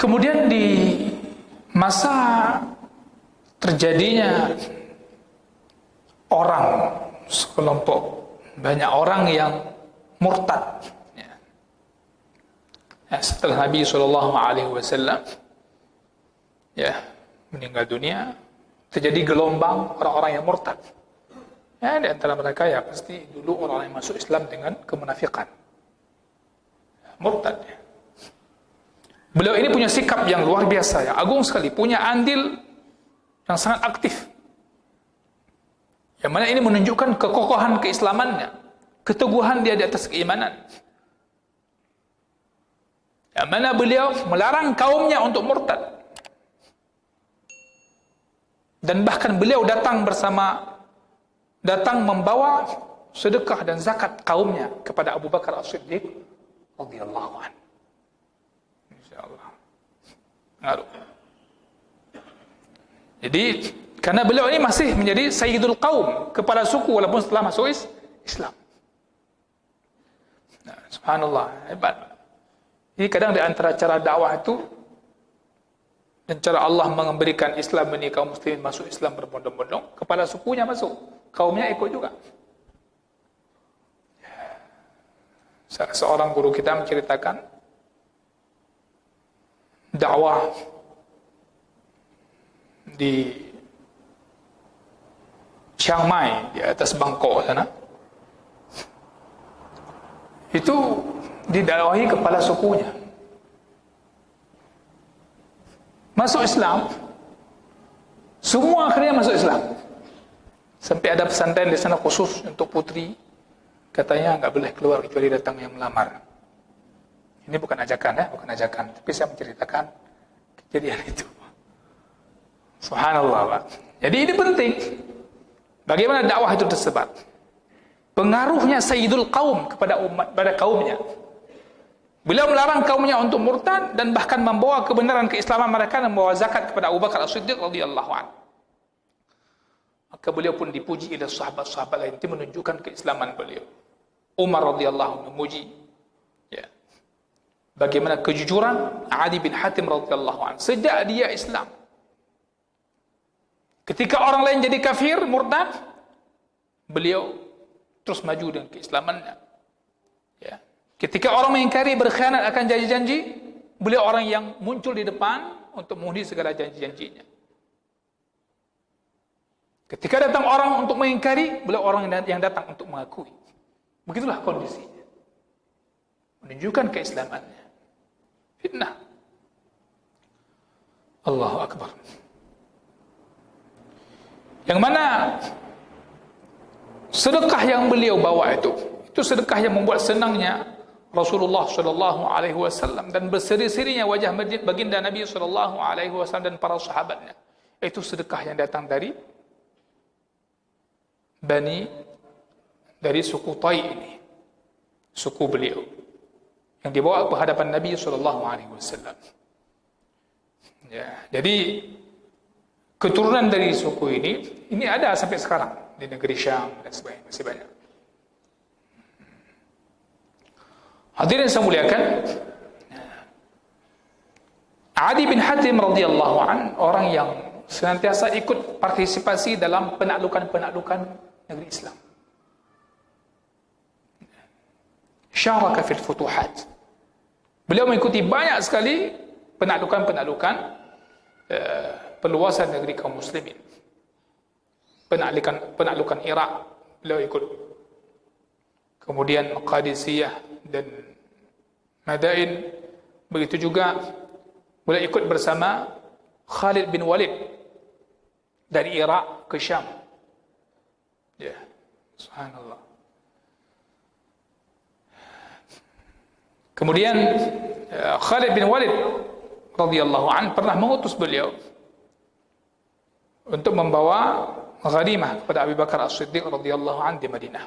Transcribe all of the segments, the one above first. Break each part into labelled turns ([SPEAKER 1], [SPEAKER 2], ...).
[SPEAKER 1] Kemudian di masa terjadinya orang sekelompok banyak orang yang murtad, setelah Nabi SAW meninggal dunia, terjadi gelombang orang-orang yang murtad. Di antara mereka pasti dulu orang yang masuk Islam dengan kemunafikan, murtad. Beliau ini punya sikap yang luar biasa, yang agung sekali, punya andil yang sangat aktif. Yang mana ini menunjukkan kekokohan keislamannya, keteguhan dia di atas keimanan. Yang mana beliau melarang kaumnya untuk murtad. Dan bahkan beliau datang membawa sedekah dan zakat kaumnya kepada Abu Bakar As-Siddiq radhiyallahu anhu. Insyaallah. Ngaruh. Jadi karena beliau ini masih menjadi sayyidul qaum, kepala suku walaupun setelah masuk Islam. Nah, subhanallah, hebat. Jadi kadang di antara cara dakwah itu dan cara Allah memberikan Islam ini kaum muslimin masuk Islam berbondong-bondong, kepala sukunya masuk, kaumnya ikut juga. Seorang guru kita menceritakan dakwah di Chiang Mai, di atas Bangkok sana, itu didakwahi kepala sukunya masuk Islam, semua akhirnya masuk Islam. Sampai ada pesantren di sana khusus untuk putri, katanya nggak boleh keluar kecuali datang yang melamar. Ini bukan ajakan, bukan ajakan, tapi saya menceritakan kejadian itu. Subhanallah, Pak. Jadi ini penting. Bagaimana dakwah itu tersebar? Pengaruhnya sayyidul qaum kepada umat, pada kaumnya. Beliau melarang kaumnya untuk murtad dan bahkan membawa kebenaran keislaman mereka dan membawa zakat kepada Abu Bakar As-Siddiq radhiyallahu anhu. Maka beliau pun dipuji oleh sahabat-sahabat lain, itu menunjukkan keislaman beliau. Umar radhiyallahu anhu memuji bagaimana kejujuran Adi bin Hatim radhiyallahu anhu sejak dia Islam. Ketika orang lain jadi kafir, murtad, beliau terus maju dengan keislamannya. Ketika orang mengingkari, berkhianat akan janji-janji, beliau orang yang muncul di depan untuk memenuhi segala janji-janjinya. Ketika datang orang untuk mengingkari, beliau orang yang datang untuk mengakui. Begitulah kondisinya. Menunjukkan keislamannya. Fitnah. Allahu Akbar. Yang mana sedekah yang beliau bawa itu sedekah yang membuat senangnya Rasulullah sallallahu alaihi wasallam dan berseri-serinya wajah baginda Nabi sallallahu alaihi wasallam dan para sahabatnya. Itu sedekah yang datang dari suku Tai ini, suku beliau yang dibawa ke hadapan Nabi sallallahu alaihi wasallam. Jadi keturunan dari suku ini ada sampai sekarang di negeri Syam dan sebagainya, masih banyak. Hadirin yang saya muliakan, Adi bin Hatim radhiyallahu an, orang yang senantiasa ikut partisipasi dalam penaklukan negeri Islam. Syaraka fil futuhat. Beliau mengikuti banyak sekali penaklukan perluasan negeri kaum muslimin. Penaklukan Irak beliau ikut. Kemudian Qadisiyah dan Madain, begitu juga beliau ikut bersama Khalid bin Walid dari Irak ke Syam. Subhanallah. Kemudian Khalid bin Walid radhiyallahu anhu pernah mengutus beliau untuk membawa ghanimah kepada Abu Bakar As-Siddiq radhiyallahu anhu di Madinah.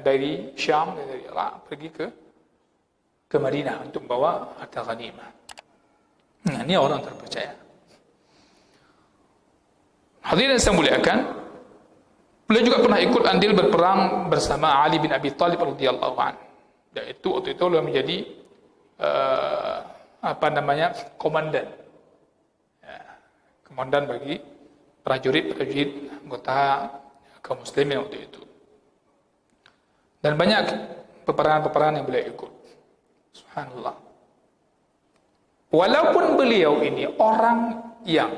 [SPEAKER 1] Dari Syam, dari Irak pergi ke Madinah untuk membawa harta ghanimah. Ini orang terpercaya. Hadirin yang saya muliakan, beliau juga pernah ikut andil berperang bersama Ali bin Abi Thalib radhiyallahu anhu. Yaitu waktu itu beliau menjadi komandan. Ya, komandan bagi prajurit anggota kaum muslimin waktu itu. Dan banyak peperangan-peperangan yang beliau ikut. Subhanallah. Walaupun beliau ini orang yang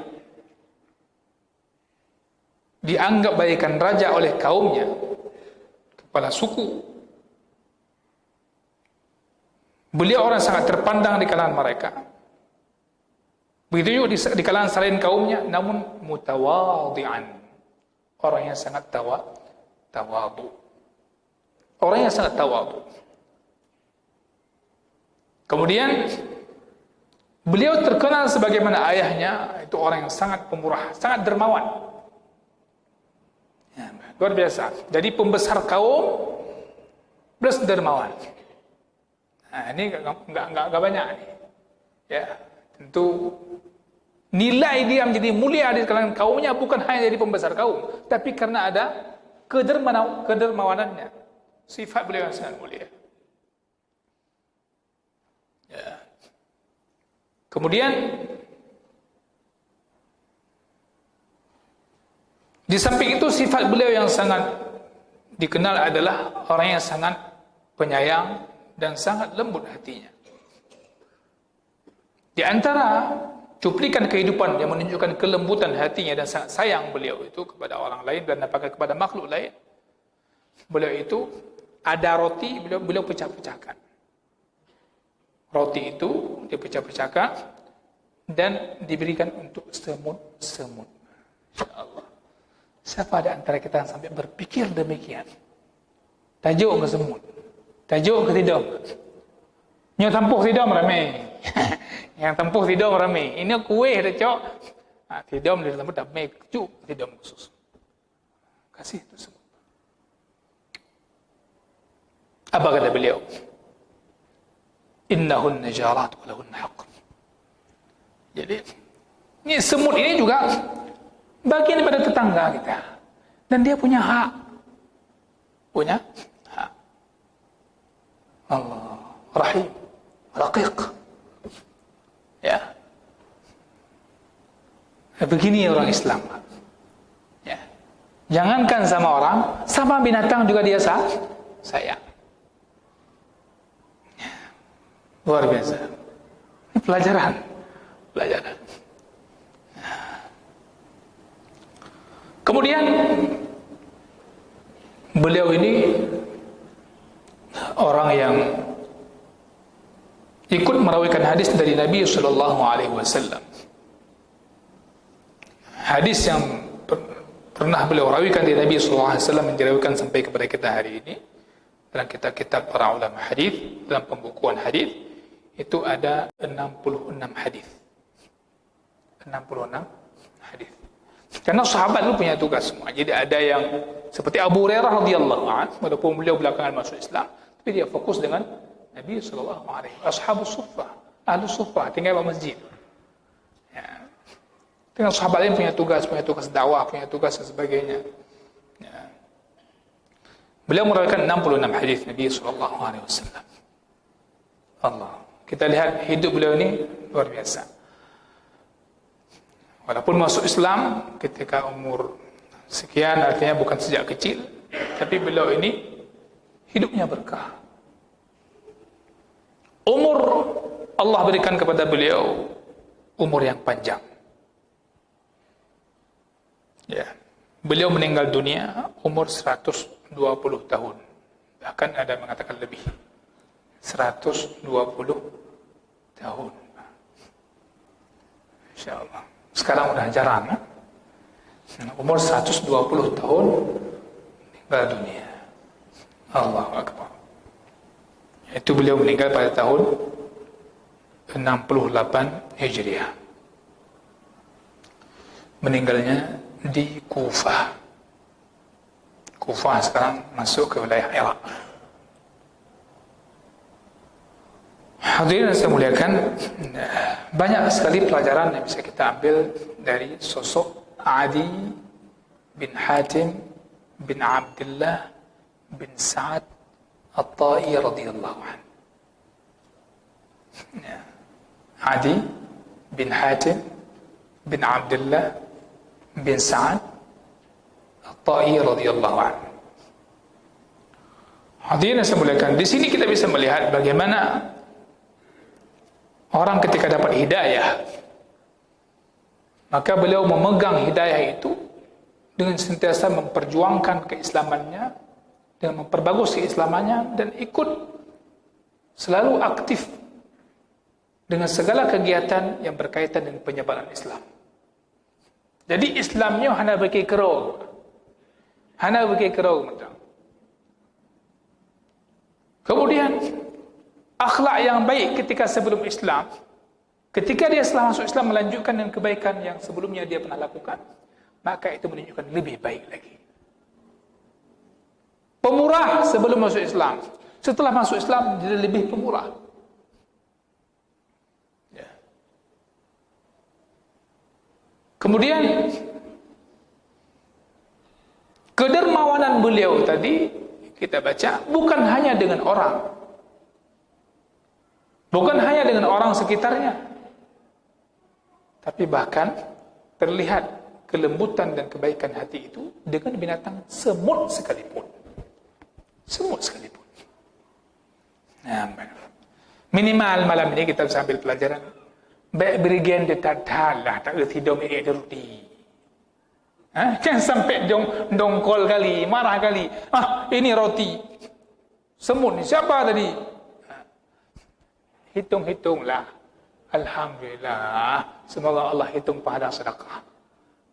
[SPEAKER 1] dianggap bagaikan raja oleh kaumnya, kepala suku, beliau orang sangat terpandang di kalangan mereka. Begitu juga di kalangan selain kaumnya, namun mutawadhi'an, orang yang sangat tawadhu. Orang yang sangat tawadhu. Kemudian beliau terkenal sebagaimana ayahnya, itu orang yang sangat pemurah, sangat dermawan. Ya, luar biasa. Jadi pembesar kaum plus dermawan. Nah, ini enggak banyak nih. Ya, tentu nilai dia menjadi mulia di kalangan kaumnya bukan hanya jadi pembesar kaum, tapi karena ada kedermawanannya. Sifat beliau yang sangat mulia. Ya. Kemudian di samping itu sifat beliau yang sangat dikenal adalah orang yang sangat penyayang dan sangat lembut hatinya. Di antara cuplikan kehidupan yang menunjukkan kelembutan hatinya dan sangat sayang beliau itu kepada orang lain dan apakah kepada makhluk lain, beliau itu ada roti, beliau pecah-pecahkan. Roti itu dipecah-pecahkan dan diberikan untuk semut-semut. InsyaAllah. Siapa ada antara kita yang sampai berpikir demikian? Tajuk ke semut, tajuk ke tidur. Yang tampuh tidur ramai. Yang tampuh tidur ramai. Ini kuih dah cok. Tidur di dalam dah make cuk tidur khusus. Kasih itu semut. Apa kata beliau? Innahun najarat wa lahun haqq. Jadi ini semut ini juga bagian daripada tetangga kita. Dan dia punya hak. Punya hak. Allah Rahim, Raqiq. Ya. Begini orang Islam. Ya. Jangankan sama orang, sama binatang juga dia sayang. Luar biasa. Ini pelajaran. Kemudian beliau ini orang yang ikut merawikan hadis dari Nabi sallallahu alaihi wasallam. Hadis yang pernah beliau rawikan dari Nabi sallallahu alaihi wasallam yang dirawikan sampai kepada kita hari ini dalam kitab-kitab para ulama hadis, dalam pembukuan hadis itu ada 66 hadis. 66 hadis. Karena sahabat itu punya tugas semua. Jadi ada yang seperti Abu Hurairah radhiyallahu anhu, walaupun beliau belakangan masuk Islam, tapi dia fokus dengan Nabi sallallahu alaihi wasallam. Ashabus suffah, ahlus suffah tinggal di masjid. Ya. Dengan sahabat lain punya tugas dakwah, punya tugas dan sebagainya. Ya. Beliau merawikan 66 hadis Nabi sallallahu alaihi wasallam. Allah. Kita lihat hidup beliau ini luar biasa. Walaupun masuk Islam ketika umur sekian, artinya bukan sejak kecil, tapi beliau ini hidupnya berkah. Umur Allah berikan kepada beliau umur yang panjang. Ya. Beliau meninggal dunia umur 120 tahun. Bahkan ada mengatakan lebih. 120 tahun. InsyaAllah. Sekarang udah jarang. Umur 120 tahun meninggal dunia. Allahu Akbar. Itu beliau meninggal pada tahun 68 Hijriah. Meninggalnya di Kufah. Kufah sekarang masuk ke wilayah Irak. Hadirin yang saya muliakan, banyak sekali pelajaran yang bisa kita ambil dari sosok Adi bin Hatim bin Abdullah bin Sa'ad At-Ta'i radhiyallahu anhu. Adi bin Hatim bin Abdullah bin Sa'ad At-Ta'i radhiyallahu anhu. Hadirin yang muliakan, di sini kita bisa melihat bagaimana orang ketika dapat hidayah, maka beliau memegang hidayah itu dengan sentiasa memperjuangkan keislamannya, dengan memperbagus keislamannya, dan ikut selalu aktif dengan segala kegiatan yang berkaitan dengan penyebaran Islam. Jadi Islamnya hanya bagi kerau, macam. Kemudian akhlak yang baik ketika sebelum Islam, ketika dia setelah masuk Islam melanjutkan dengan kebaikan yang sebelumnya dia pernah lakukan, maka itu menunjukkan lebih baik lagi. Pemurah sebelum masuk Islam, setelah masuk Islam dia lebih pemurah. Ya. Kemudian kedermawanan beliau tadi kita baca bukan hanya dengan orang, bukan hanya dengan orang sekitarnya, tapi bahkan terlihat kelembutan dan kebaikan hati itu dengan binatang semut sekalipun. Nah, minimal malam ini kita bisa ambil pelajaran. Baik berigen dia tak adalah, tak erti dom ini ada roti. Jangan sampai dongkol kali, marah kali. Ini roti. Semut ni siapa tadi? Hitung-hitunglah. Alhamdulillah. Semoga Allah hitung pahala sedekah.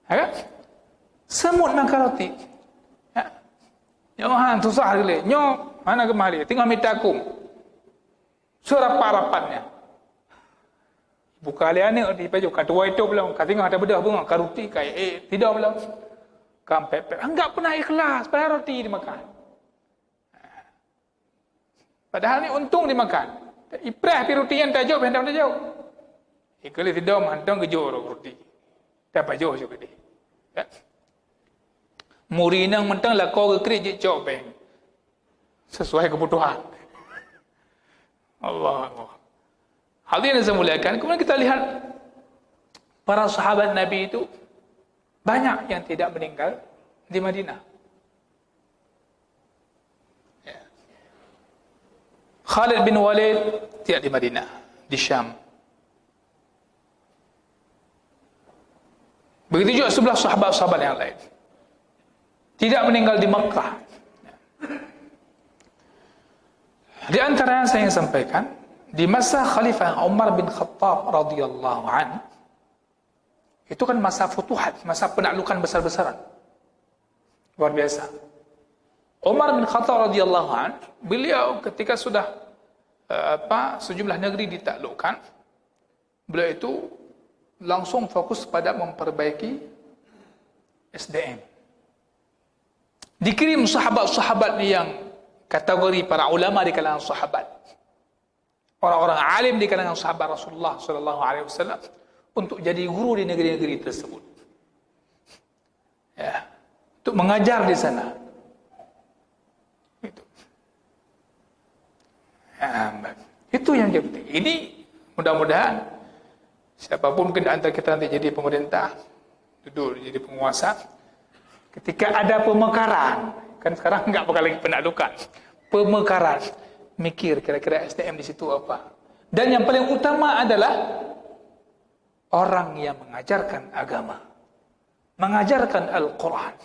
[SPEAKER 1] Kan? Semut makan roti. Nyohan susah gile. Nyo mana kemari? Tinggal minta akum. Serap-rapatnya. Buka liane di paju katua itu belum, katinga ada bedah bunga karuti kai tidak belum. Kampepet enggak pernah ikhlas pada roti dimakan. Padahal ni untung dimakan. Iprah pi roti yang tajuk hendak tajuk. Ikali tidak mantong kejo roti. Dapat jo juga dia. Ya. Murinang mentang lah kau ke kerja cok beng. Sesuai kebutuhan. Allah. Hadirin yang saya muliakan, kemudian kita lihat para sahabat Nabi itu banyak yang tidak meninggal di Madinah. Ya. Khalid bin Walid tidak di Madinah, di Syam. Begitu juga sebelah sahabat-sahabat yang lain. Tidak meninggal di Makkah. Di antara yang saya ingin sampaikan, di masa Khalifah Umar bin Khattab radhiyallahu anhu, itu kan masa futuhat, masa penaklukan besar-besaran. Luar biasa. Umar bin Khattab radhiyallahu anhu, beliau ketika sudah sejumlah negeri ditaklukkan, beliau itu langsung fokus pada memperbaiki SDM. Dikirim sahabat-sahabat yang kategori para ulama di kalangan sahabat, orang-orang alim di kalangan sahabat Rasulullah sallallahu alaihi wasallam untuk jadi guru di negeri-negeri tersebut. Ya, untuk mengajar di sana. Itu. Ya, itu yang penting. Ini mudah-mudahan siapapun mungkin antara kita nanti jadi pemerintah, duduk jadi penguasa, ketika ada pemekaran, kan sekarang enggak bakal lagi penaklukan. Pemekaran, mikir kira-kira SDM di situ apa. Dan yang paling utama adalah orang yang mengajarkan agama, mengajarkan Al-Quran.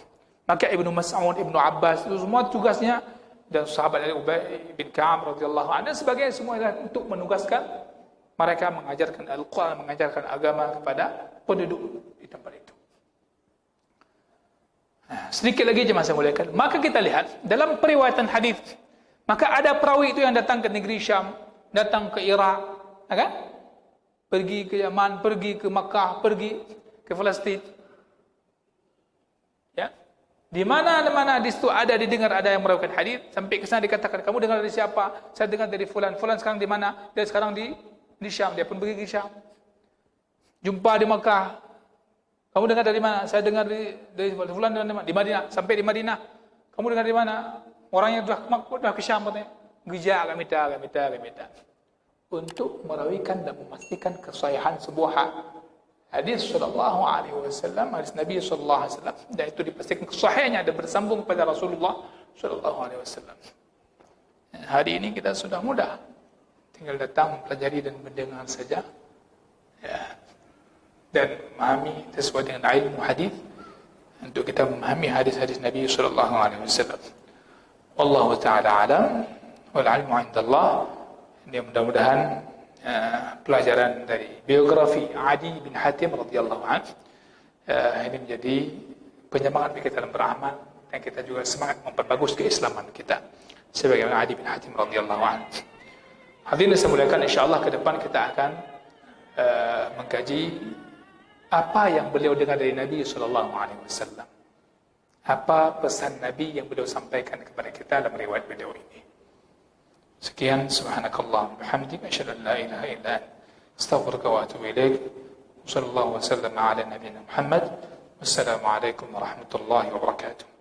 [SPEAKER 1] Maka Ibnu Mas'ud, Ibnu Abbas itu semua tugasnya, dan sahabat Ubay bin Ka'ab radhiyallahu anhu dan sebagainya, semua adalah untuk menugaskan mereka mengajarkan Al-Quran, mengajarkan agama kepada penduduk di tempat itu. Nah, sedikit lagi jemaah saya muliakan. Maka kita lihat dalam periwayatan hadis, maka ada perawi itu yang datang ke negeri Syam, datang ke Irak, kan? Pergi ke Yaman, pergi ke Makkah, pergi ke Palestin. Ya. Di mana-mana di situ ada didengar ada yang merawikan hadis, sampai ke sana dikatakan, "Kamu dengar dari siapa?" "Saya dengar dari fulan." "Fulan sekarang di mana?" "Dia sekarang di Syam." Dia pun pergi ke Syam. Jumpa di Makkah. "Kamu dengar dari mana?" "Saya dengar dari fulan di Madinah." Sampai di Madinah. "Kamu dengar di mana?" Orang yang sudah ke Syam katanya, "Geja kami minta." untuk merawikan dan memastikan kesahihan sebuah hadis sallallahu alaihi wasallam, hadis Nabi sallallahu alaihi wasallam, dan itu dipastikan kesahihannya dan bersambung pada Rasulullah sallallahu alaihi wasallam. Hari ini kita sudah mudah, tinggal datang mempelajari dan mendengar saja, ya, dan memahami sesuai dengan ilmu hadis untuk kita memahami hadis-hadis Nabi sallallahu alaihi wasallam. Wallahu taala alam wal ilmu 'indallah. Ini mudah-mudahan pelajaran dari biografi Adi bin Hatim radhiyallahu anhu ini menjadi penyemangat bagi kita dalam beramal, dan kita juga semangat memperbagus keislaman kita sebagaimana Adi bin Hatim radhiyallahu anhu. Hadirin yang saya muliakan, insyaallah ke depan kita akan mengkaji apa yang beliau dengar dari Nabi sallallahu alaihi wasallam. Apa pesan Nabi yang beliau sampaikan kepada kita dalam riwayat beliau ini. Sekian, subhanakallah bihamdika asyhadu an la ilaha illa anta astaghfiruka wa atubu ilaik. Sallallahu wasallam ala nabiyyina Muhammad. Wassalamu alaikum warahmatullahi wabarakatuh.